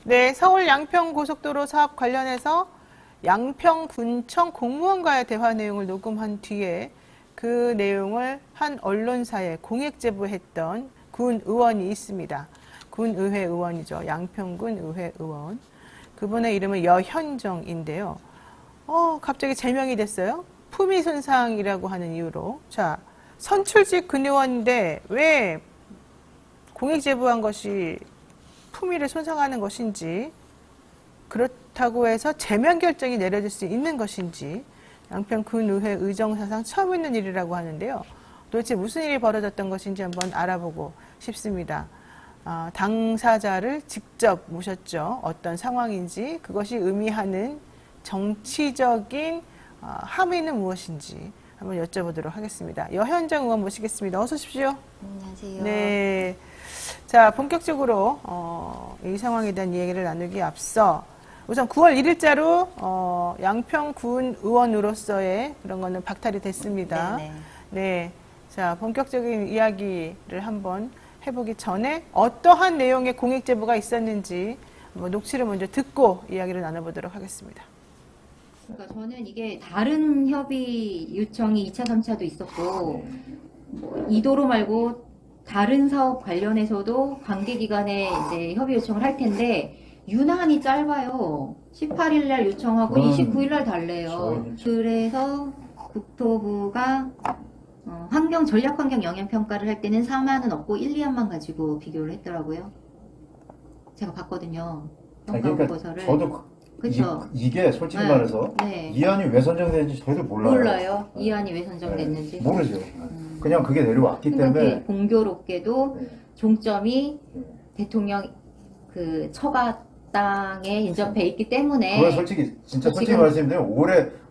네, 서울 양평고속도로 사업 관련해서 양평군청 공무원과의 대화 내용을 녹음한 뒤에 그 내용을 한 언론사에 공익 제보했던 군 의원이 있습니다. 군의회 의원이죠. 양평군 의회 의원. 그분의 이름은 여현정인데요. 갑자기 제명이 됐어요. 품위 손상이라고 하는 이유로. 자, 선출직 군 의원인데 왜 공익 제보한 것이 품위를 손상하는 것인지, 그렇다고 해서 제명 결정이 내려질 수 있는 것인지, 양평군의회 의정사상 처음 있는 일이라고 하는데요. 도대체 무슨 일이 벌어졌던 것인지 한번 알아보고 싶습니다. 당사자를 직접 모셨죠. 어떤 상황인지, 그것이 의미하는 정치적인 함의는 무엇인지 한번 여쭤보도록 하겠습니다. 여현정 의원 모시겠습니다. 어서 오십시오. 안녕하세요. 네. 자, 본격적으로 이 상황에 대한 이야기를 나누기 앞서 우선 9월 1일자로 양평군 의원으로서의 그런 거는 박탈이 됐습니다. 네네. 네. 자, 본격적인 이야기를 한번 해보기 전에 어떠한 내용의 공익 제보가 있었는지 녹취를 먼저 듣고 이야기를 나눠보도록 하겠습니다. 그러니까 저는 이게 다른 협의 요청이 2차, 3차도 있었고, 이 도로 말고 다른 사업 관련해서도 관계기관에 이제 협의 요청을 할 텐데, 유난히 짧아요. 18일 날 요청하고 29일 날 달래요. 그래서 국토부가 전략환경 영향평가를 할 때는 4만은 없고 1, 2안만 가지고 비교를 했더라고요. 제가 봤거든요. 그러니까 저도 그쵸? 이게 솔직히 네. 말해서 네. 이안이 왜 선정되는지 저희도 몰라요. 몰라요. 이안이 왜 선정됐는지. 모르죠. 그냥 그게 내려왔기 그러니까 때문에. 공교롭게도 네. 종점이 네. 대통령 그 처가 땅에 인접해 있기 때문에. 그건 솔직히 진짜 솔직히 지금- 말씀드리면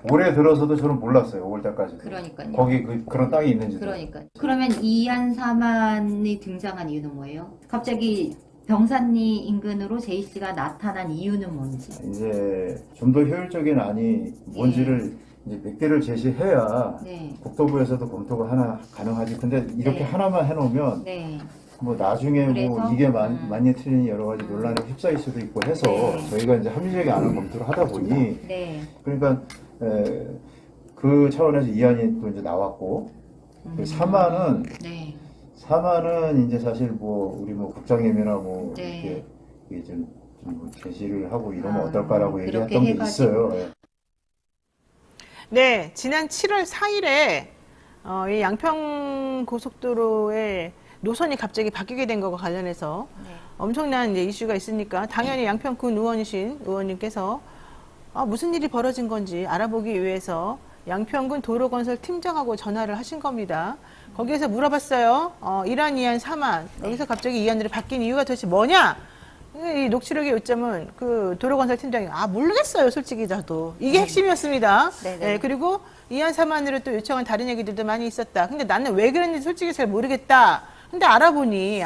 올해 들어서도 저는 몰랐어요. 5월달까지. 그러니까요. 거기 그런 땅이 있는지. 그러니까. 그러면 이안 사만이 등장한 이유는 뭐예요? 갑자기 병산리 인근으로 제이씨가 나타난 이유는 뭔지. 이제 좀 더 효율적인 안이 뭔지를 이제 몇 개를 제시해야 네. 국토부에서도 검토가 하나 가능하지. 근데 이렇게 네. 하나만 해놓으면 네. 뭐 나중에 그래서? 뭐 이게 맞니 틀리니 여러 가지 논란에 휩싸일 수도 있고 해서 네. 저희가 이제 합리적인 안을 검토를 하다 보니 네. 그러니까 그 차원에서 이안이 또 이제 나왔고 그 사만은 네. 이제 사실 뭐 우리 뭐 국장님이나 뭐 네. 이렇게 좀 뭐 제시를 하고 이러면 아, 어떨까라고 그렇게 얘기했던 게 해가지고. 있어요. 예. 네, 지난 7월 4일에 이 양평고속도로의 노선이 갑자기 바뀌게 된 것과 관련해서 네. 엄청난 이제 이슈가 있으니까 당연히 양평군 의원이신 의원님께서 무슨 일이 벌어진 건지 알아보기 위해서 양평군 도로건설 팀장하고 전화를 하신 겁니다. 거기에서 물어봤어요. 1안, 2안, 3안. 여기서 갑자기 2안으로 바뀐 이유가 도대체 뭐냐? 이 녹취록의 요점은 그 도로건설 팀장이 모르겠어요. 솔직히 저도. 이게 핵심이었습니다. 네네. 네, 그리고 2안, 3안으로 또 요청한 다른 얘기들도 많이 있었다. 근데 나는 왜 그랬는지 솔직히 잘 모르겠다. 근데 알아보니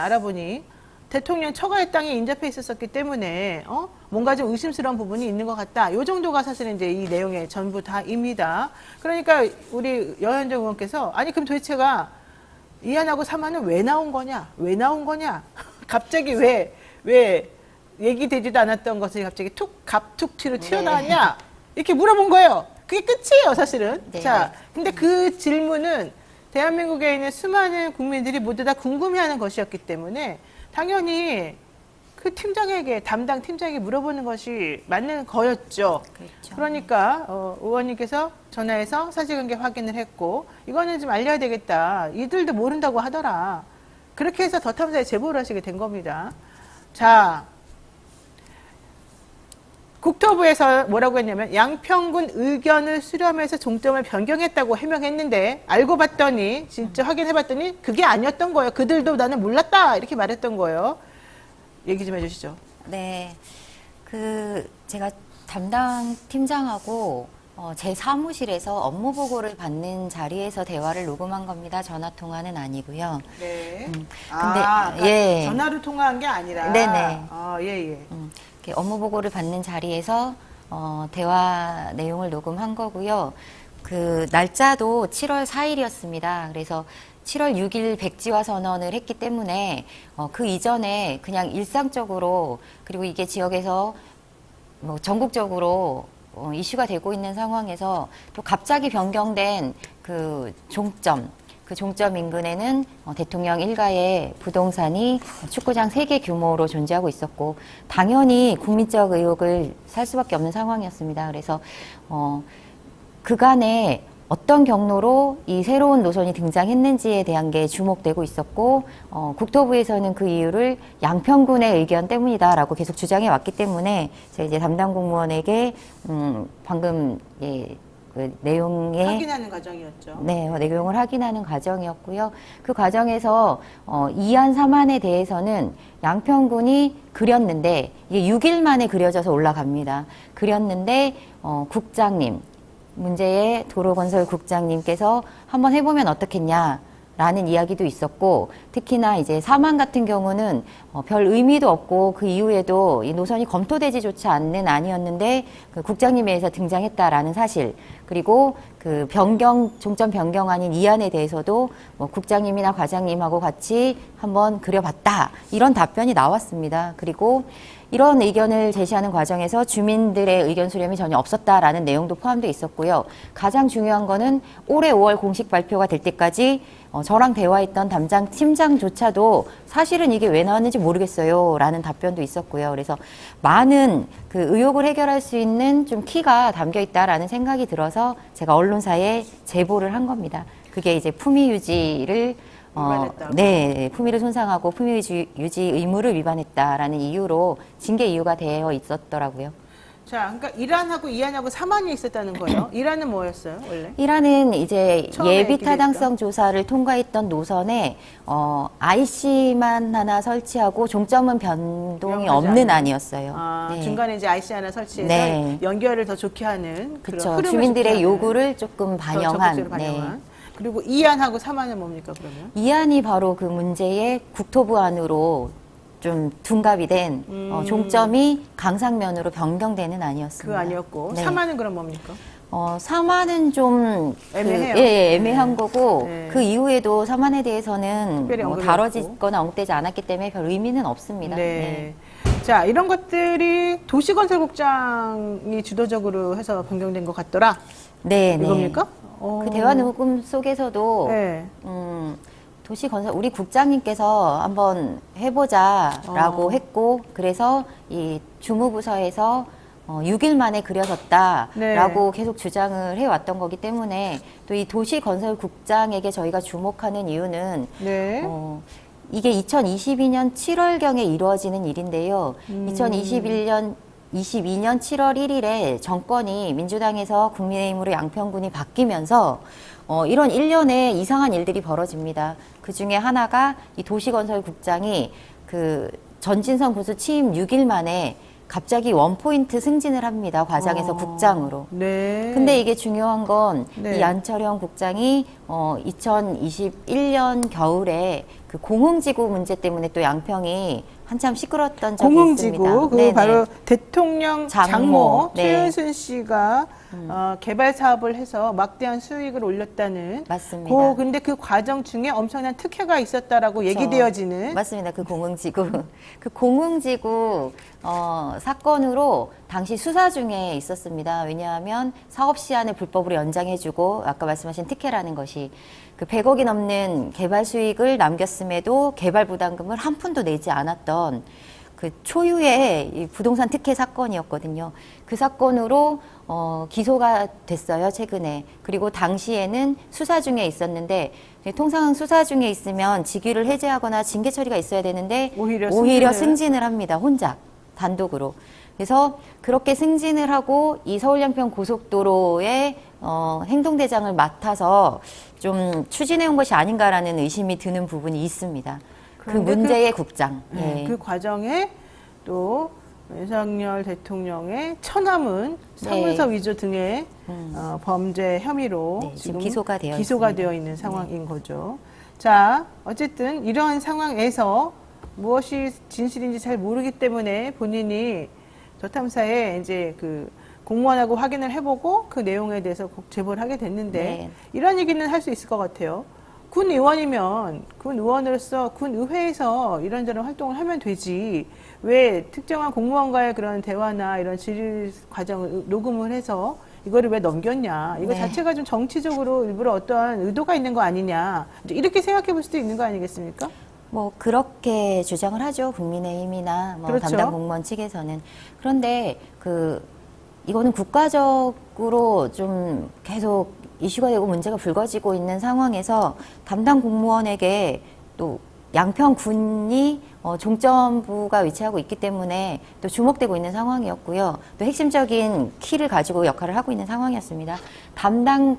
대통령 처가의 땅에 인접해 있었기 때문에 뭔가 좀 의심스러운 부분이 있는 것 같다. 요 정도가 사실은 이제 이 내용의 전부 다입니다. 그러니까 우리 여현정 의원께서 그럼 도대체가 2안하고 3안은 왜 나온 거냐? 왜 나온 거냐? 갑자기 왜 얘기되지도 않았던 것을 갑자기 갑툭 튀어나왔냐? 이렇게 물어본 거예요. 그게 끝이에요, 사실은. 네. 자, 근데 그 질문은 대한민국에 있는 수많은 국민들이 모두 다 궁금해하는 것이었기 때문에 당연히 그 팀장에게, 담당 팀장에게 물어보는 것이 맞는 거였죠. 그렇죠. 그러니까 의원님께서 전화해서 사실관계 확인을 했고 이거는 좀 알려야 되겠다. 이들도 모른다고 하더라. 그렇게 해서 더 탐사에 제보를 하시게 된 겁니다. 자, 국토부에서 뭐라고 했냐면 양평군 의견을 수렴해서 종점을 변경했다고 해명했는데 알고 봤더니 진짜 확인해봤더니 그게 아니었던 거예요. 그들도 나는 몰랐다 이렇게 말했던 거예요. 얘기 좀 해주시죠. 네, 제가 담당 팀장하고 제 사무실에서 업무 보고를 받는 자리에서 대화를 녹음한 겁니다. 전화 통화는 아니고요. 네. 근데 그러니까 예, 전화로 통화한 게 아니라. 네네. 예. 이렇게 업무 보고를 받는 자리에서 대화 내용을 녹음한 거고요. 그 날짜도 7월 4일이었습니다. 그래서 7월 6일 백지화 선언을 했기 때문에 그 이전에 그냥 일상적으로 그리고 이게 지역에서 뭐 전국적으로 이슈가 되고 있는 상황에서 또 갑자기 변경된 그 종점 인근에는 대통령 일가의 부동산이 축구장 3개 규모로 존재하고 있었고 당연히 국민적 의혹을 살 수밖에 없는 상황이었습니다. 그래서 그간에 어떤 경로로 이 새로운 노선이 등장했는지에 대한 게 주목되고 있었고 국토부에서는 그 이유를 양평군의 의견 때문이다라고 계속 주장해 왔기 때문에 제가 이제 담당 공무원에게 방금 그 내용에 확인하는 과정이었죠. 네, 내용을 확인하는 과정이었고요. 그 과정에서 2안 3안에 대해서는 양평군이 그렸는데 이게 6일 만에 그려져서 올라갑니다. 그렸는데 국장님 문제의 도로건설 국장님께서 한번 해보면 어떻겠냐라는 이야기도 있었고 특히나 이제 3안 같은 경우는 별 의미도 없고 그 이후에도 이 노선이 검토되지조차 않는 안이었는데 그 국장님에 의해서 등장했다라는 사실 그리고 그 종점 변경안인 2안에 대해서도 뭐 국장님이나 과장님하고 같이 한번 그려봤다 이런 답변이 나왔습니다. 그리고 이런 의견을 제시하는 과정에서 주민들의 의견 수렴이 전혀 없었다라는 내용도 포함되어 있었고요. 가장 중요한 거는 올해 5월 공식 발표가 될 때까지 저랑 대화했던 담당 팀장조차도 사실은 이게 왜 나왔는지 모르겠어요 라는 답변도 있었고요. 그래서 많은 그 의혹을 해결할 수 있는 좀 키가 담겨 있다라는 생각이 들어서 제가 언론사에 제보를 한 겁니다. 그게 이제 품위 유지를 네, 품위를 손상하고 품위 유지 의무를 위반했다라는 이유로 징계 이유가 되어 있었더라고요. 자, 그러니까 1안하고 2안하고 3안이 있었다는 거예요. 1안은 뭐였어요, 원래? 1안은 이제 처음에 예비 얘기했던. 타당성 조사를 통과했던 노선에 IC만 하나 설치하고 종점은 변동이 명하지 없는 않은. 안이었어요. 네. 중간에 이제 IC 하나 설치해서 네. 연결을 더 좋게 하는 그런 그렇죠. 흐름을 주민들의 좋게 하는, 요구를 조금 더 반영한. 적극적으로 반영한. 그리고 2안하고 3안은 뭡니까, 그러면? 이 안이 바로 그 문제의 국토부 안으로 좀 둔갑이 된 종점이 강상면으로 변경되는 안이었습니다. 그 아니었고. 네. 3안은 그럼 뭡니까? 3안은 좀 애매해요. 애매한 거고 네. 그 이후에도 3안에 대해서는 특별히 언급이 다뤄지거나 언급되지 않았기 때문에 별 의미는 없습니다. 네. 자, 이런 것들이 도시건설국장이 주도적으로 해서 변경된 것 같더라. 네, 네. 이겁니까? 그 대화 녹음 속에서도 네. 도시건설 우리 국장님께서 한번 해보자라고 했고 그래서 이 주무부서에서 6일 만에 그려졌다라고 네. 계속 주장을 해왔던 거기 때문에 또 이 도시건설국장에게 저희가 주목하는 이유는 네. 이게 2022년 7월경에 이루어지는 일인데요. 22년 7월 1일에 정권이 민주당에서 국민의힘으로 양평군이 바뀌면서 이런 일련의 이상한 일들이 벌어집니다. 그 중에 하나가 이 도시건설국장이 그 전진성 군수 취임 6일 만에 갑자기 원포인트 승진을 합니다. 과장에서 국장으로. 네. 근데 이게 중요한 건 이 네. 안철영 국장이 2021년 겨울에 그 공흥지구 문제 때문에 또 양평이 한참 시끄러웠던 적이 공흥지구, 있습니다. 그 네네. 바로 대통령 장모, 장모, 네. 최은순 씨가 개발 사업을 해서 막대한 수익을 올렸다는. 맞습니다. 근데 그 과정 중에 엄청난 특혜가 있었다라고 얘기되어지는. 맞습니다. 그 공흥지구. 그 공흥지구 사건으로 당시 수사 중에 있었습니다. 왜냐하면 사업 시한을 불법으로 연장해주고 아까 말씀하신 특혜라는 것이 그 100억이 넘는 개발 수익을 남겼음에도 개발 부담금을 한 푼도 내지 않았던 그 초유의 이 부동산 특혜 사건이었거든요. 그 사건으로 기소가 됐어요, 최근에. 그리고 당시에는 수사 중에 있었는데 통상 수사 중에 있으면 직위를 해제하거나 징계 처리가 있어야 되는데 오히려 승진을 합니다. 혼자 단독으로. 그래서 그렇게 승진을 하고 이 서울양평 고속도로의 행동대장을 맡아서 좀 추진해온 것이 아닌가라는 의심이 드는 부분이 있습니다. 그 그런데 문제의 국장. 네, 예. 그 과정에 또 윤석열 대통령의 처남은 사문서 위조 등의 범죄 혐의로 네, 지금 지금 기소가 되어 기소가 있습니다. 되어 있는 상황인 거죠. 자, 어쨌든 이러한 상황에서 무엇이 진실인지 잘 모르기 때문에 본인이 저탐사에 이제 그 공무원하고 확인을 해보고 그 내용에 대해서 꼭 제보를 하게 됐는데 네. 이런 얘기는 할 수 있을 것 같아요. 군 의원이면 군 의원으로서 군 의회에서 이런저런 활동을 하면 되지. 왜 특정한 공무원과의 그런 대화나 이런 질의 과정을 녹음을 해서 이거를 왜 넘겼냐. 이거 네. 자체가 좀 정치적으로 일부러 어떠한 의도가 있는 거 아니냐. 이제 이렇게 생각해 볼 수도 있는 거 아니겠습니까? 뭐 그렇게 주장을 하죠. 국민의힘이나 뭐 그렇죠. 담당 공무원 측에서는. 그런데 이거는 국가적으로 좀 계속 이슈가 되고 문제가 불거지고 있는 상황에서 담당 공무원에게 또 양평군이 종점부가 위치하고 있기 때문에 또 주목되고 있는 상황이었고요. 또 핵심적인 키를 가지고 역할을 하고 있는 상황이었습니다. 담당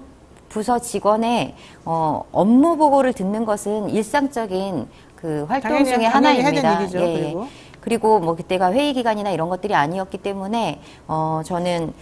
부서 직원의 업무 보고를 듣는 것은 일상적인 그 활동 당연히 중에 해야 되는 하나입니다. 일이죠, 예, 예. 그리고. 그리고 뭐 그때가 회의 기간이나 이런 것들이 아니었기 때문에 저는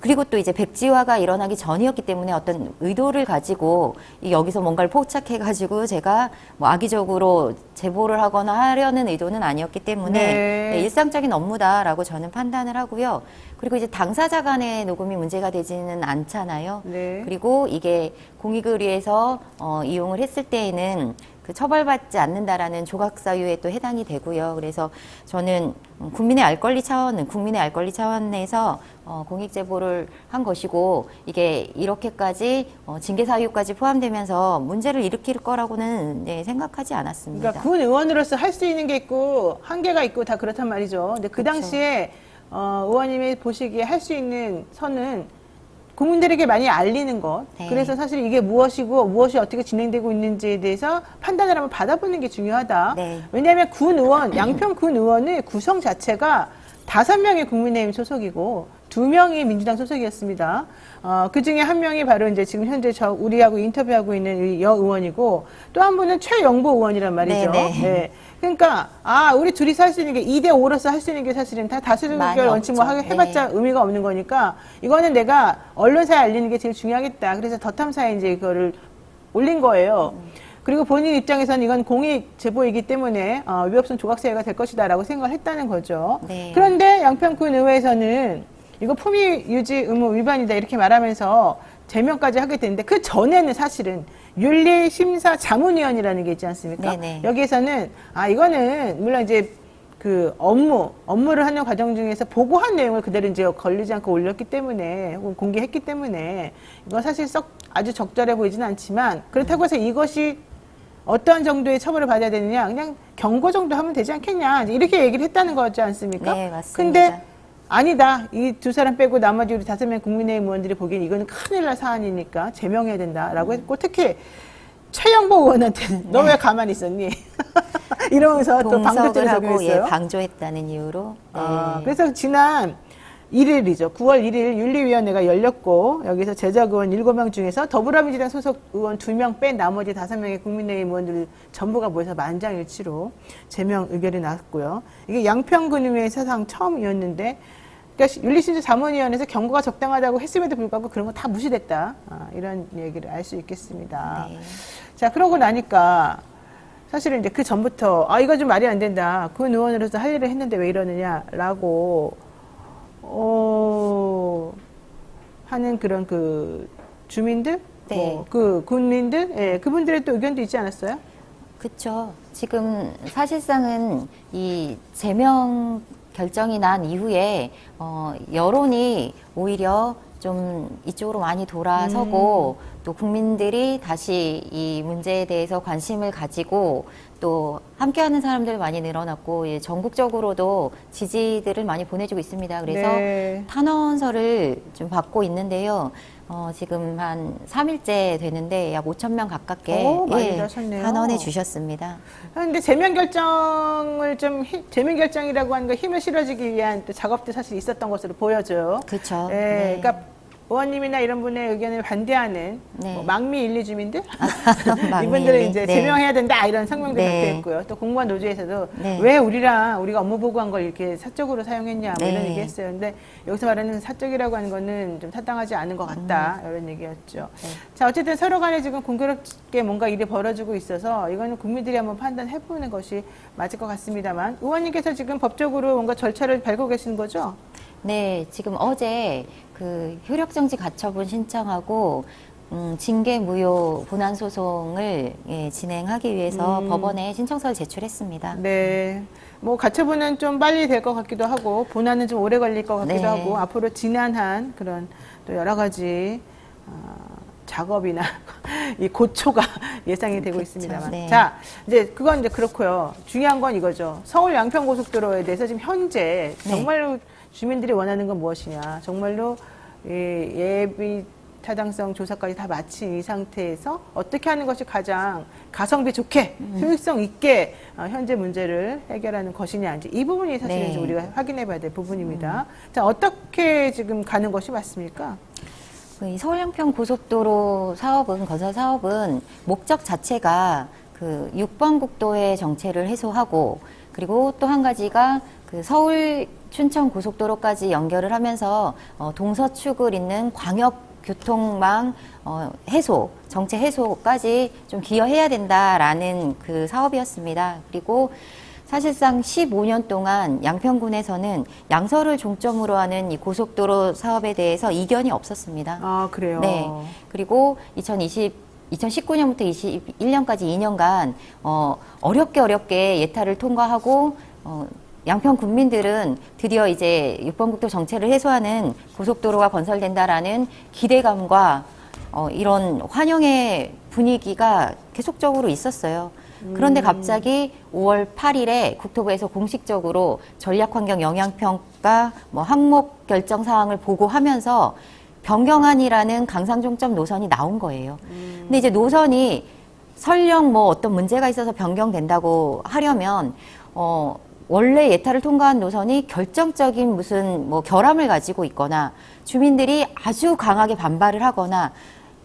그리고 또 이제 백지화가 일어나기 전이었기 때문에 어떤 의도를 가지고 여기서 뭔가를 포착해가지고 제가 뭐 악의적으로 제보를 하거나 하려는 의도는 아니었기 때문에 네. 네, 일상적인 업무다라고 저는 판단을 하고요. 그리고 이제 당사자 간의 녹음이 문제가 되지는 않잖아요. 네. 그리고 이게 공익을 위해서 이용을 했을 때에는 그 처벌받지 않는다라는 조각사유에 또 해당이 되고요. 그래서 저는 국민의 알 권리 차원에서 공익 제보를 한 것이고 이게 이렇게까지 징계 사유까지 포함되면서 문제를 일으킬 거라고는 생각하지 않았습니다. 그러니까 군 의원으로서 할 수 있는 게 있고 한계가 있고 다 그렇단 말이죠. 근데 그 그렇죠. 당시에 의원님이 보시기에 할 수 있는 선은 국민들에게 많이 알리는 것. 네. 그래서 사실 이게 무엇이고 무엇이 어떻게 진행되고 있는지에 대해서 판단을 한번 받아보는 게 중요하다. 네. 왜냐하면 군 의원, 양평 군 의원의 구성 자체가 5명이 국민의힘 소속이고 2명이 민주당 소속이었습니다. 그 중에 한 명이 바로 이제 지금 현재 우리하고 인터뷰하고 있는 이 여 의원이고 또 한 분은 최영보 의원이란 말이죠. 네네. 네. 그러니까 우리 둘이서 할 수 있는 게 2대5로서 할 수 있는 게 사실은 다 다수결 많이 원칙 뭐 없죠. 해봤자 네. 의미가 없는 거니까 이거는 내가 언론사에 알리는 게 제일 중요하겠다. 그래서 더 탐사에 이제 이거를 올린 거예요. 그리고 본인 입장에서는 이건 공익 제보이기 때문에 위법성 조각사유가 될 것이다라고 생각을 했다는 거죠. 네. 그런데 양평군 의회에서는 이거 품위 유지 의무 위반이다 이렇게 말하면서 제명까지 하게 됐는데 그 전에는 사실은 윤리심사자문위원이라는 게 있지 않습니까? 네네. 여기에서는 이거는 물론 이제 그 업무를 하는 과정 중에서 보고한 내용을 그대로 이제 걸리지 않고 올렸기 때문에 혹은 공개했기 때문에 이건 사실 아주 적절해 보이지는 않지만 그렇다고 해서 이것이 어떤 정도의 처벌을 받아야 되느냐 그냥 경고 정도 하면 되지 않겠냐 이렇게 얘기를 했다는 거지 않습니까? 네, 맞습니다. 근데 아니다. 이 2사람 빼고 나머지 우리 5명 국민의힘 의원들이 보기엔 이거는 큰일 날 사안이니까 제명해야 된다라고 했고 특히 최영보 의원한테는 너 왜 가만히 있었니? 이러면서 또 방조죄를 동석을 하고 적용했어요. 방조했다는 이유로. 네. 그래서 지난 1일이죠. 9월 1일 윤리위원회가 열렸고 여기서 제적 의원 7명 중에서 더불어민주당 소속 의원 2명 뺀 나머지 5명의 국민의힘 의원들 전부가 모여서 만장일치로 제명 의결이 나왔고요. 이게 양평군의회 사상 처음이었는데 그러니까 윤리심사자문위원회에서 경고가 적당하다고 했음에도 불구하고 그런 거 다 무시됐다. 이런 얘기를 알 수 있겠습니다. 네. 자, 그러고 나니까 사실은 이제 그 전부터 이거 좀 말이 안 된다. 군 의원으로서 할 일을 했는데 왜 이러느냐라고 하는 그런 그 주민들, 네. 그 군민들, 예, 그분들의 또 의견도 있지 않았어요? 그렇죠. 지금 사실상은 이 제명 결정이 난 이후에 여론이 오히려 좀 이쪽으로 많이 돌아서고 또 국민들이 다시 이 문제에 대해서 관심을 가지고 또 함께하는 사람들 많이 늘어났고 전국적으로도 지지들을 많이 보내주고 있습니다. 그래서 네. 탄원서를 좀 받고 있는데요. 지금 한 3일째 되는데 약 5,000명 가깝게 많이 하셨네요. 탄원해 주셨습니다. 그런데 제명 결정이라고 하는 거 힘을 실어주기 위한 또 작업도 사실 있었던 것으로 보여져요. 그렇죠. 예, 네. 그러니까 의원님이나 이런 분의 의견을 반대하는 네. 뭐 망미 1, 2 주민들 망미 이분들은 1, 2, 이제 네. 제명해야 된다 이런 성명도 네. 발표했고요. 또 공무원 노조에서도 네. 왜 우리가 업무 보고한 걸 이렇게 사적으로 사용했냐 뭐 이런 네. 얘기했어요. 근데 여기서 말하는 사적이라고 하는 거는 좀 타당하지 않은 것 같다 이런 얘기였죠. 네. 자 어쨌든 서로 간에 지금 공교롭게 뭔가 일이 벌어지고 있어서 이거는 국민들이 한번 판단해보는 것이 맞을 것 같습니다만 의원님께서 지금 법적으로 뭔가 절차를 밟고 계신 거죠? 네, 지금 어제 그 효력정지 가처분 신청하고 징계무효 본안 소송을 진행하기 위해서 법원에 신청서를 제출했습니다. 네. 뭐 가처분은 좀 빨리 될 것 같기도 하고 본안은 좀 오래 걸릴 것 같기도 네. 하고 앞으로 지난한 그런 또 여러 가지 작업이나 이 고초가 예상이 되고 그렇죠. 있습니다만. 네. 자, 이제 그건 이제 그렇고요. 중요한 건 이거죠. 서울 양평고속도로에 대해서 지금 현재 네. 정말로 주민들이 원하는 건 무엇이냐. 정말로 이 예비 타당성 조사까지 다 마친 이 상태에서 어떻게 하는 것이 가장 가성비 좋게 효율성 있게 현재 문제를 해결하는 것이냐 이제 이 부분이 사실은 네. 이제 우리가 확인해 봐야 될 부분입니다. 자, 어떻게 지금 가는 것이 맞습니까? 이 서울 양평 고속도로 사업은 건설 사업은 목적 자체가 그 6번 국도의 정체를 해소하고 그리고 또 한 가지가 그 서울 춘천 고속도로까지 연결을 하면서 동서축을 잇는 광역 교통망 해소, 정체 해소까지 좀 기여해야 된다라는 그 사업이었습니다. 그리고 사실상 15년 동안 양평군에서는 양서를 종점으로 하는 이 고속도로 사업에 대해서 이견이 없었습니다. 아, 그래요? 네. 그리고 2019년부터 21년까지 2년간 어렵게 예타를 통과하고 양평 군민들은 드디어 이제 6번 국도 정체를 해소하는 고속도로가 건설된다라는 기대감과 이런 환영의 분위기가 계속적으로 있었어요. 그런데 갑자기 5월 8일에 국토부에서 공식적으로 전략환경 영향평가 항목 결정 사항을 보고하면서 변경안이라는 강상종점 노선이 나온 거예요. 근데 이제 노선이 설령 어떤 문제가 있어서 변경된다고 하려면 원래 예타를 통과한 노선이 결정적인 무슨 결함을 가지고 있거나 주민들이 아주 강하게 반발을 하거나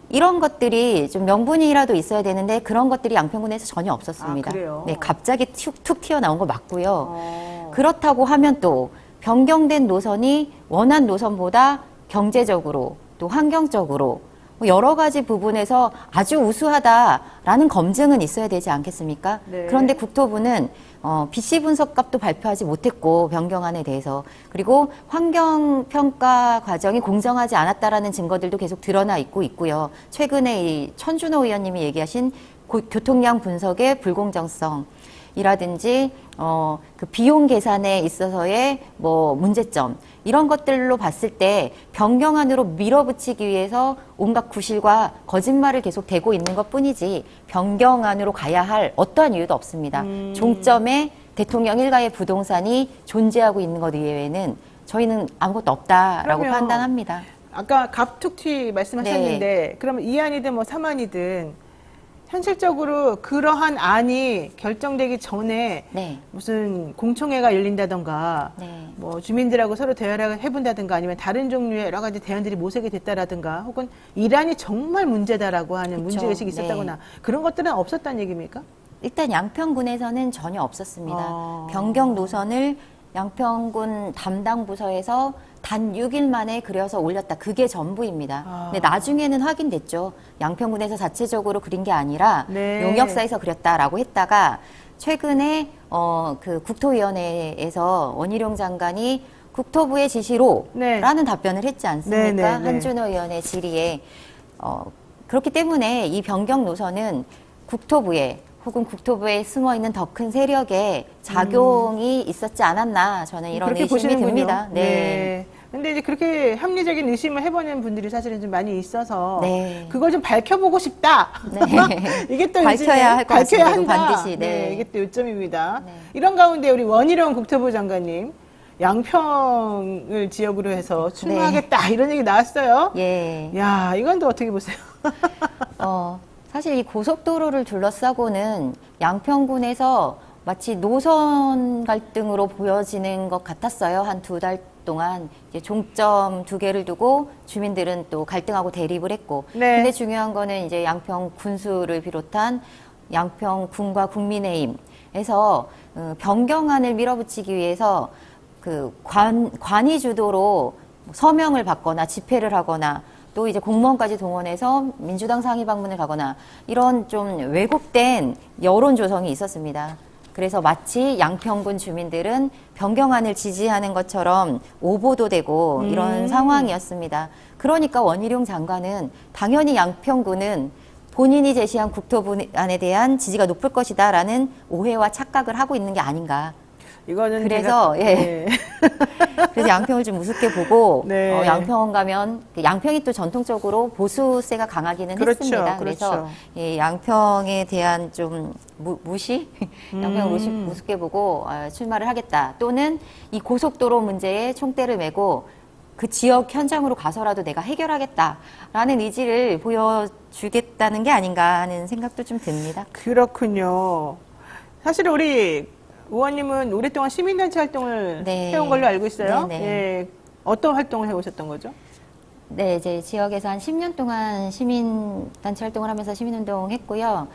이런 것들이 좀 명분이라도 있어야 되는데 그런 것들이 양평군에서 전혀 없었습니다. 아, 그래요? 네, 갑자기 툭 튀어나온 거 맞고요. 그렇다고 하면 또 변경된 노선이 원한 노선보다 경제적으로 또 환경적으로 여러 가지 부분에서 아주 우수하다라는 검증은 있어야 되지 않겠습니까? 네. 그런데 국토부는 BC 분석값도 발표하지 못했고 변경안에 대해서 그리고 환경평가 과정이 공정하지 않았다라는 증거들도 계속 드러나 있고요. 최근에 이 천준호 의원님이 얘기하신 교통량 분석의 불공정성이라든지 그 비용 계산에 있어서의 문제점 이런 것들로 봤을 때 변경안으로 밀어붙이기 위해서 온갖 구실과 거짓말을 계속 대고 있는 것뿐이지 변경안으로 가야 할 어떠한 이유도 없습니다. 종점에 대통령 일가의 부동산이 존재하고 있는 것 이외에는 저희는 아무것도 없다라고 그러면 판단합니다. 아까 갑툭튀 말씀하셨는데 그러면 2안이든 3안이든 현실적으로 그러한 안이 결정되기 전에 네. 무슨 공청회가 열린다던가 네. 주민들하고 서로 대화를 해본다든가 아니면 다른 종류의 여러 가지 대안들이 모색이 됐다라든가 혹은 이란이 정말 문제다라고 하는 그쵸. 문제의식이 있었다거나 그런 것들은 없었다는 얘기입니까? 일단 양평군에서는 전혀 없었습니다. 아. 변경 노선을 양평군 담당 부서에서 단 6일 만에 그려서 올렸다. 그게 전부입니다. 아. 근데 나중에는 확인됐죠. 양평군에서 자체적으로 그린 게 아니라 네. 용역사에서 그렸다라고 했다가 최근에 그 국토위원회에서 원희룡 장관이 국토부의 지시로 네. 라는 답변을 했지 않습니까? 네, 네, 네. 한준호 의원의 질의에 그렇기 때문에 이 변경 노선은 국토부에 혹은 국토부에 숨어있는 더 큰 세력의 작용이 있었지 않았나 저는 이런 그렇게 의심이 보시는군요. 듭니다. 네. 근데 이제 그렇게 합리적인 의심을 해보는 분들이 사실은 좀 많이 있어서 네. 그걸 좀 밝혀보고 싶다. 네. 이게 또 밝혀야 할 것 밝혀야 같습니다. 한다. 반드시. 네. 이게 또 요점입니다. 네. 이런 가운데 우리 원희룡 국토부 장관님 양평을 지역으로 해서 출마하겠다 이런 얘기 나왔어요. 예. 야, 이건 또 어떻게 보세요? 사실 이 고속도로를 둘러싸고는 양평군에서 마치 노선 갈등으로 보여지는 것 같았어요. 한 2달 동안 이제 종점 2개를 두고 주민들은 또 갈등하고 대립을 했고. 네. 근데 중요한 거는 이제 양평 군수를 비롯한 양평군과 국민의힘에서 변경안을 밀어붙이기 위해서 그 관이 주도로 서명을 받거나 집회를 하거나 또 이제 공무원까지 동원해서 민주당 상임 방문을 가거나 이런 좀 왜곡된 여론 조성이 있었습니다. 그래서 마치 양평군 주민들은 변경안을 지지하는 것처럼 오보도 되고 이런 상황이었습니다. 그러니까 원희룡 장관은 당연히 양평군은 본인이 제시한 국토부안에 대한 지지가 높을 것이다라는 오해와 착각을 하고 있는 게 아닌가. 이거는 그래서 제가, 예. 그래서 양평을 좀 우습게 보고 네. 양평 가면 양평이 또 전통적으로 보수세가 강하기는 그렇죠, 했습니다. 그래서 그렇죠. 예, 양평에 대한 좀 무시, 양평을 우습게 보고 출마를 하겠다. 또는 이 고속도로 문제에 총대를 메고 그 지역 현장으로 가서라도 내가 해결하겠다라는 의지를 보여주겠다는 게 아닌가 하는 생각도 좀 듭니다. 그렇군요. 사실 우리 의원님은 오랫동안 시민단체 활동을 네. 해온 걸로 알고 있어요. 네, 네. 예. 어떤 활동을 해오셨던 거죠? 네, 이제 지역에서 한 10년 동안 시민단체 활동을 하면서 시민운동 했고요.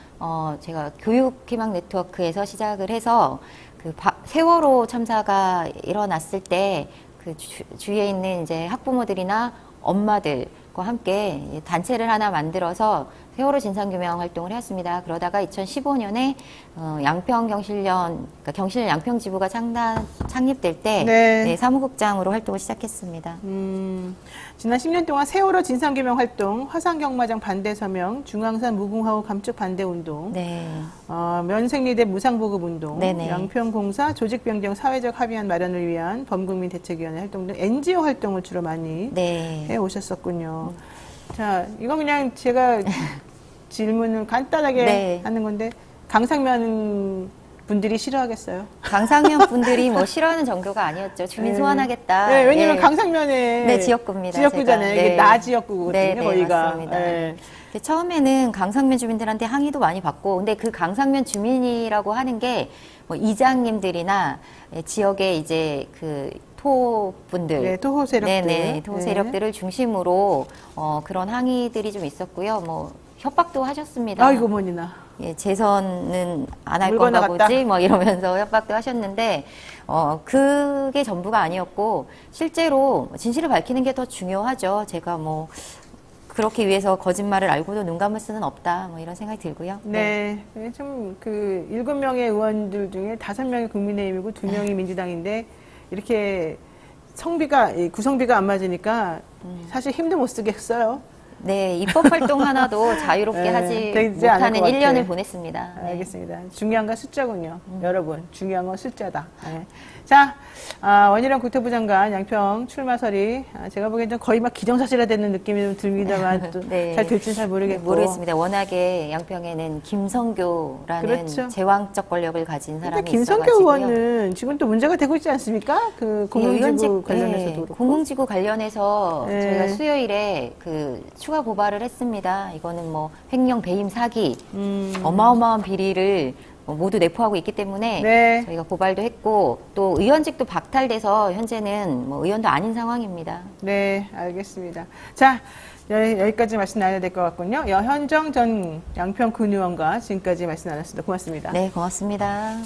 제가 교육희망 네트워크에서 시작을 해서 그 세월호 참사가 일어났을 때 그 주위에 있는 이제 학부모들이나 엄마들과 함께 단체를 하나 만들어서 세월호 진상규명 활동을 했습니다. 그러다가 2015년에 양평경실련, 그러니까 경실련 양평지부가 창립될 때 네. 네, 사무국장으로 활동을 시작했습니다. 지난 10년 동안 세월호 진상규명 활동, 화산경마장 반대 서명, 중앙산 무궁화호 감축 반대 운동, 네. 면생리대 무상보급 운동, 네네. 양평공사 조직변경 사회적 합의안 마련을 위한 범국민대책위원회 활동 등 NGO 활동을 주로 많이 네. 해 오셨었군요. 자, 이거 그냥 제가 질문을 간단하게 네. 하는 건데 강상면 분들이 싫어하겠어요? 강상면 분들이 뭐 싫어하는 정도가 아니었죠. 주민 네. 소환하겠다. 네, 왜냐면 예. 강상면에 네, 지역구입니다. 지역구잖아요. 제가. 이게 네. 나 지역구거든요, 네, 네, 거기가. 맞습니다. 네. 근데 처음에는 강상면 주민들한테 항의도 많이 받고, 근데 그 강상면 주민이라고 하는 게 뭐 이장님들이나 지역의 이제 그 토분들, 네, 토호 세력들. 네네, 토 세력들을 중심으로 그런 항의들이 좀 있었고요. 뭐 협박도 하셨습니다. 아이고, 뭐니나. 예, 재선은 안 할 물건 건가 나갔다. 보지 뭐 이러면서 협박도 하셨는데 그게 전부가 아니었고 실제로 진실을 밝히는 게 더 중요하죠. 제가 뭐 그렇게 위해서 거짓말을 알고도 눈 감을 수는 없다 뭐 이런 생각이 들고요. 네. 좀 그 7명의 의원들 중에 5명이 국민의힘이고 2명이 민주당인데 이렇게 구성비가 안 맞으니까 사실 힘도 못 쓰겠어요. 네, 입법 활동 하나도 자유롭게 네, 하지 되지 않을 못하는 것 같아요. 1년을 보냈습니다. 네. 알겠습니다. 중요한 건 숫자군요. 여러분, 중요한 건 숫자다. 네. 자, 원희룡 국토부 장관 양평 출마설이 제가 보기엔 좀 거의 막 기정사실화되는 느낌이 좀 듭니다만 또 네. 잘 될지는 잘 모르겠고. 모르겠습니다. 워낙에 양평에는 김성교라는 그렇죠. 제왕적 권력을 가진 근데 사람이 김성교 있어가지고요. 의원은 지금 또 문제가 되고 있지 않습니까? 그 공공지구 의원직, 관련해서도 네, 그렇고. 공공지구 관련해서 네. 저희가 수요일에 그 추가 고발을 했습니다. 이거는 뭐 횡령 배임 사기 어마어마한 비리를 모두 내포하고 있기 때문에 네. 저희가 고발도 했고 또 의원직도 박탈돼서 현재는 뭐 의원도 아닌 상황입니다. 네, 알겠습니다. 자, 여기까지 말씀 나눠야 될 것 같군요. 여현정 전 양평군 의원과 지금까지 말씀 나눴습니다. 고맙습니다. 네, 고맙습니다.